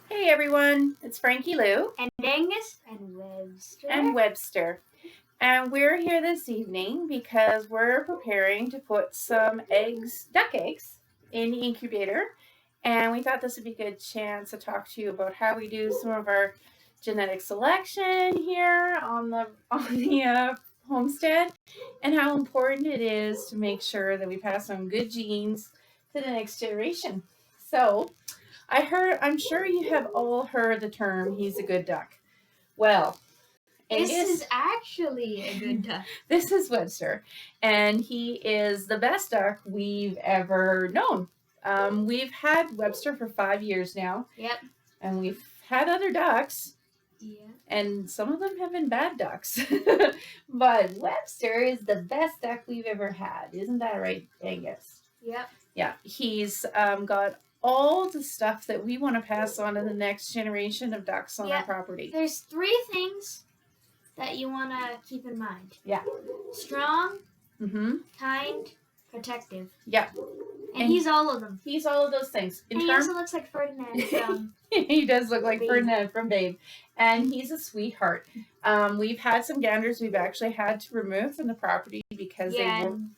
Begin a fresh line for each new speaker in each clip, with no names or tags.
Hey everyone, it's Frankie-Lou
And Angus and Webster.
And we're here this evening because we're preparing to put some duck eggs, in the incubator. And we thought this would be a good chance to talk to you about how we do some of our genetic selection here on the homestead, and how important it is to make sure that we pass on good genes to the next generation. So, I'm sure you have all heard the term, he's a good duck. Well,
this is actually a good duck.
This is Webster, and he is the best duck we've ever known. We've had Webster for 5 years now.
Yep.
And we've had other ducks.
Yeah.
And some of them have been bad ducks. But Webster is the best duck we've ever had. Isn't that right, Angus?
Yep.
Yeah. He's got all the stuff that we want to pass on to the next generation of ducks on our property.
There's 3 things that you want to keep in mind.
Yeah.
Strong, kind, protective.
Yeah.
And he's all of them.
He's all of those things.
He also looks like Ferdinand from
He does look like Ferdinand from Babe. And he's a sweetheart. We've had some ganders we've actually had to remove from the property because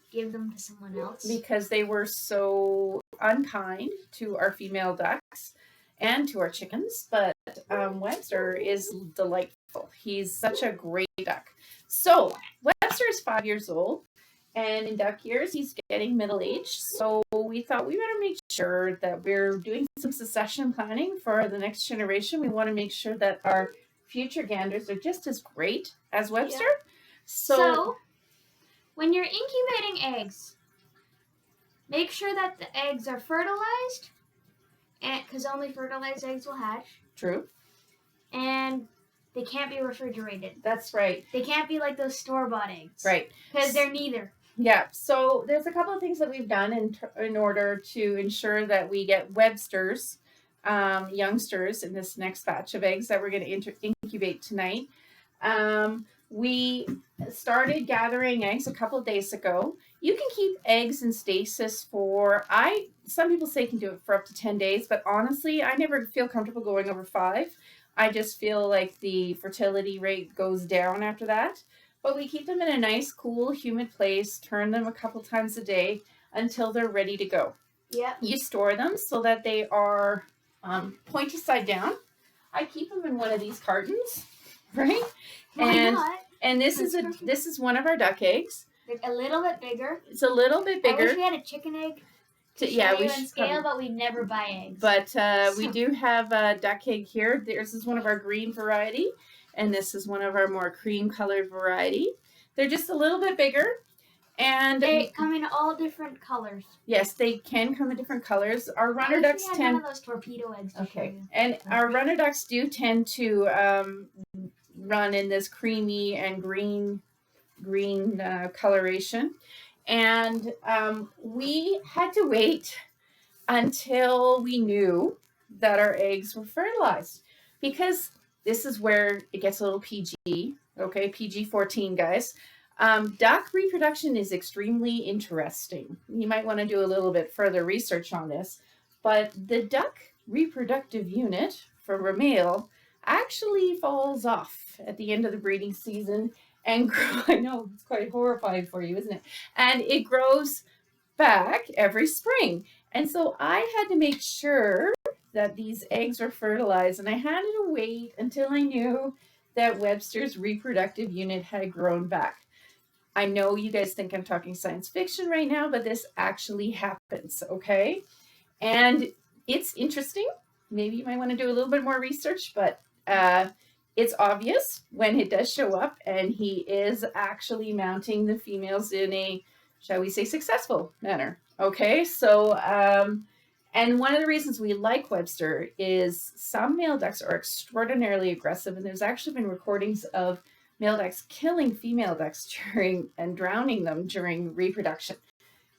give them to someone else.
Because they were so unkind to our female ducks and to our chickens. But Webster is delightful. He's such a great duck. So Webster is 5 years old. And in duck years, he's getting middle-aged. So we thought we better make sure that we're doing some succession planning for the next generation. We want to make sure that our future ganders are just as great as Webster.
Yeah.
So
when you're incubating eggs, make sure that the eggs are fertilized, because only fertilized eggs will hatch.
True.
And they can't be refrigerated.
That's right.
They can't be like those store-bought eggs.
Right.
Because they're neither.
Yeah, so there's a couple of things that we've done in order to ensure that we get Webster's youngsters in this next batch of eggs that we're going to incubate tonight. We started gathering eggs a couple of days ago. You can keep eggs in stasis for, some people say you can do it for up to 10 days, but honestly, I never feel comfortable going over 5. I just feel like the fertility rate goes down after that. But we keep them in a nice, cool, humid place, turn them a couple times a day until they're ready to go.
Yeah.
You store them so that they are pointy side down. I keep them in one of these cartons, right?
Why not?
And this is one of our duck eggs.
It's a little bit bigger.
It's a little bit bigger.
I wish we had a chicken egg. We should scale, but we never buy eggs.
But we do have a duck egg here. This is one of our green variety. And this is one of our more cream-colored variety. They're just a little bit bigger. And
they come in all different colors.
Yes, they can come in different colors. Our runner ducks
tend... one of those torpedo eggs to show you.
And our runner ducks do tend to run in this creamy and green coloration. And we had to wait until we knew that our eggs were fertilized. Because this is where it gets a little PG, okay? PG-14, guys. Duck reproduction is extremely interesting. You might want to do a little bit further research on this. But the duck reproductive unit for a male actually falls off at the end of the breeding season. And I know, it's quite horrifying for you, isn't it? And it grows back every spring. And so I had to make sure that these eggs were fertilized, and I had to wait until I knew that Webster's reproductive unit had grown back. I know you guys think I'm talking science fiction right now, but this actually happens, okay? And it's interesting. Maybe you might want to do a little bit more research, but it's obvious when it does show up, and he is actually mounting the females in a, shall we say, successful manner, okay? So, and one of the reasons we like Webster is some male ducks are extraordinarily aggressive, and there's actually been recordings of male ducks killing female ducks and drowning them during reproduction.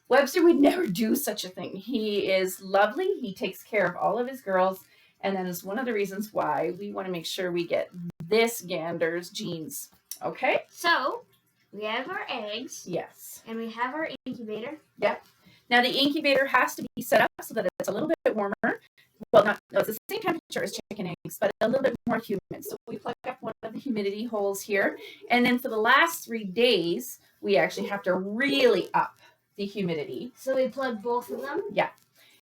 Webster would never do such a thing. He is lovely. He takes care of all of his girls, and that is one of the reasons why we want to make sure we get this gander's genes. Okay?
So, we have our eggs.
Yes.
And we have our incubator.
Yep. Now, the incubator has to be set up so that it's a little bit warmer. well, not, no, it's the same temperature as chicken eggs, but a little bit more humid. So we plug up one of the humidity holes here. And then for the last 3 days, we actually have to really up the humidity.
So we plug both of them?
Yeah.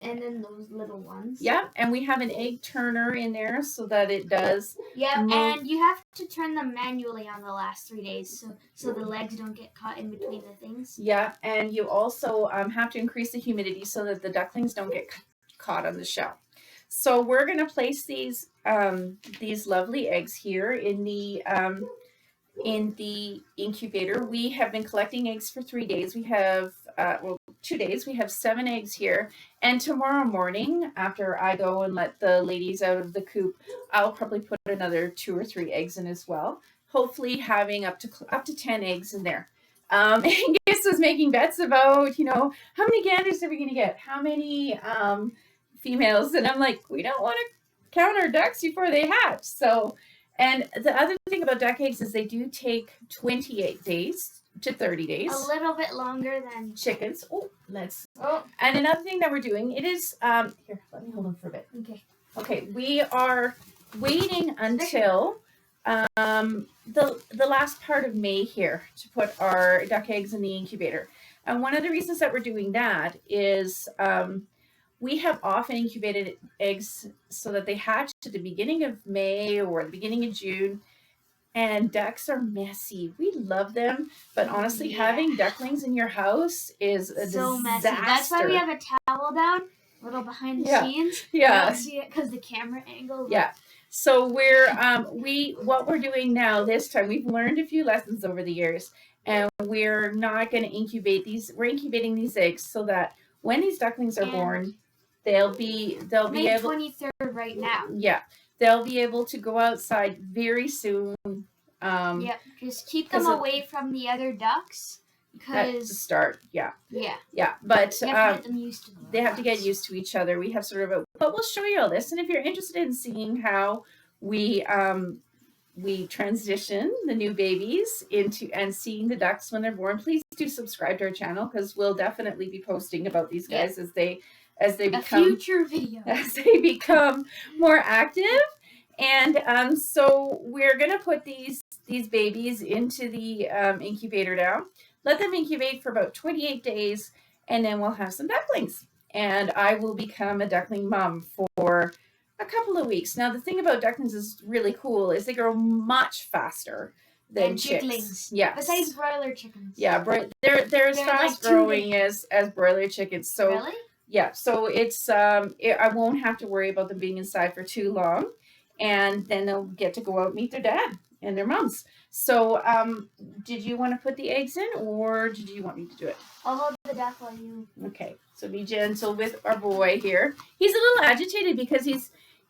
And then those little ones.
Yeah, and we have an egg turner in there so that it does.
Yeah,
move.
and you have to turn them manually on the last 3 days so the legs don't get caught in between the things.
Yeah, and you also have to increase the humidity so that the ducklings don't get caught on the shell. So we're going to place these lovely eggs here in the incubator. We have been collecting eggs for 3 days. We have 2 days. We have 7 eggs here, and tomorrow morning after I go and let the ladies out of the coop, I'll probably put another 2 or 3 eggs in as well, hopefully having up to 10 eggs in there. Angus was making bets about, how many ganders are we going to get, how many females, and I'm like, we don't want to count our ducks before they hatch. So, and the other thing about duck eggs is they do take 28 days to 30 days.
A little bit longer than
chickens. And another thing that we're doing, it is, here, let me hold them for a bit. Okay, we are waiting until the last part of May here to put our duck eggs in the incubator. And one of the reasons that we're doing that is we have often incubated eggs so that they hatch at the beginning of May or the beginning of June. And ducks are messy. We love them, but honestly, having ducklings in your house is a
so
disaster.
Messy. That's why we have a towel down, a little behind the scenes.
Yeah.
You don't see it because the camera angle.
Yeah. So we're what we're doing now this time, we've learned a few lessons over the years, and we're not going to incubate these. We're incubating these eggs so that when these ducklings are born, they'll be
May
able.
23rd right now.
Yeah. They'll be able to go outside very soon.
Just keep them away from the other ducks because
at the start,
yeah,
but
you have to get them used to them.
They have to get used to each other. We have sort of but we'll show you all this, and if you're interested in seeing how we transition the new babies into and seeing the ducks when they're born, please do subscribe to our channel because we'll definitely be posting about these guys as they become
future video
as they become more active. And so we're gonna put these babies into the incubator now, let them incubate for about 28 days, and then we'll have some ducklings. And I will become a duckling mom for a couple of weeks. Now the thing about ducklings is really cool is they grow much faster than chicks. Yeah.
Besides broiler chickens.
Yeah, they're as fast growing as broiler chickens. So
really?
Yeah, so it's I won't have to worry about them being inside for too long, and then they'll get to go out and meet their dad and their moms. So did you want to put the eggs in, or did you want me to do it?
I'll hold the duck while you.
Okay, so be gentle with our boy here. He's a little agitated because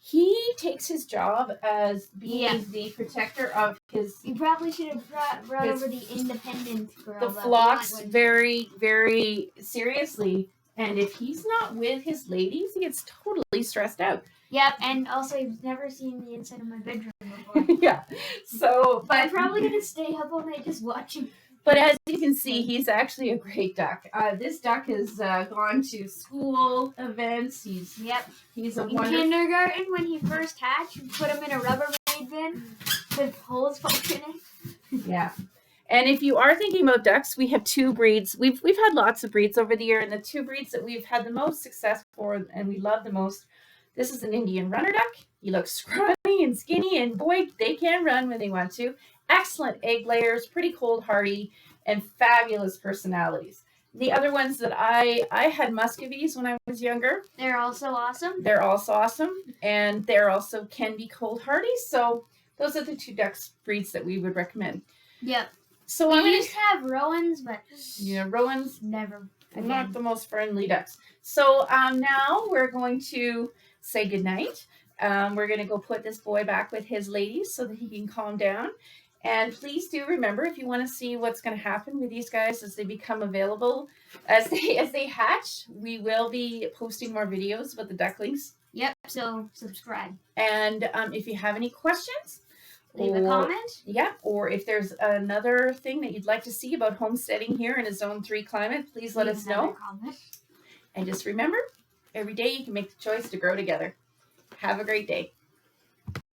he takes his job as being the protector of his.
You probably should have brought over the independent girl.
The flocks very, very seriously. And if he's not with his ladies, he gets totally stressed out.
Yep, and also he's never seen the inside of my bedroom before.
Yeah. So, but
I'm probably gonna stay up all night just watching.
But as you can see, he's actually a great duck. This duck has gone to school events. He's a
in kindergarten when he first hatched. We put him in a Rubbermaid bin with holes poking in it.
Yeah. And if you are thinking about ducks, we have 2 breeds. We've had lots of breeds over the year, and the 2 breeds that we've had the most success for and we love the most. This is an Indian runner duck. He looks scrawny and skinny, and boy, they can run when they want to. Excellent egg layers, pretty cold hardy, and fabulous personalities. The other ones that I had Muscovies when I was younger.
They're also awesome.
They're also awesome, and they're also can be cold hardy. So those are the 2 ducks breeds that we would recommend.
Yep.
So
we used to have Rowans, but
Rowans
never.
Not the most friendly ducks. So now we're going to say goodnight. We're going to go put this boy back with his ladies so that he can calm down. And please do remember, if you want to see what's going to happen with these guys as they become available, as they hatch, we will be posting more videos about the ducklings.
Yep. So subscribe.
And if you have any questions.
Leave a comment.
Yeah, or if there's another thing that you'd like to see about homesteading here in a Zone 3 climate, please let us know.
Comment.
And just remember, every day you can make the choice to grow together. Have a great day.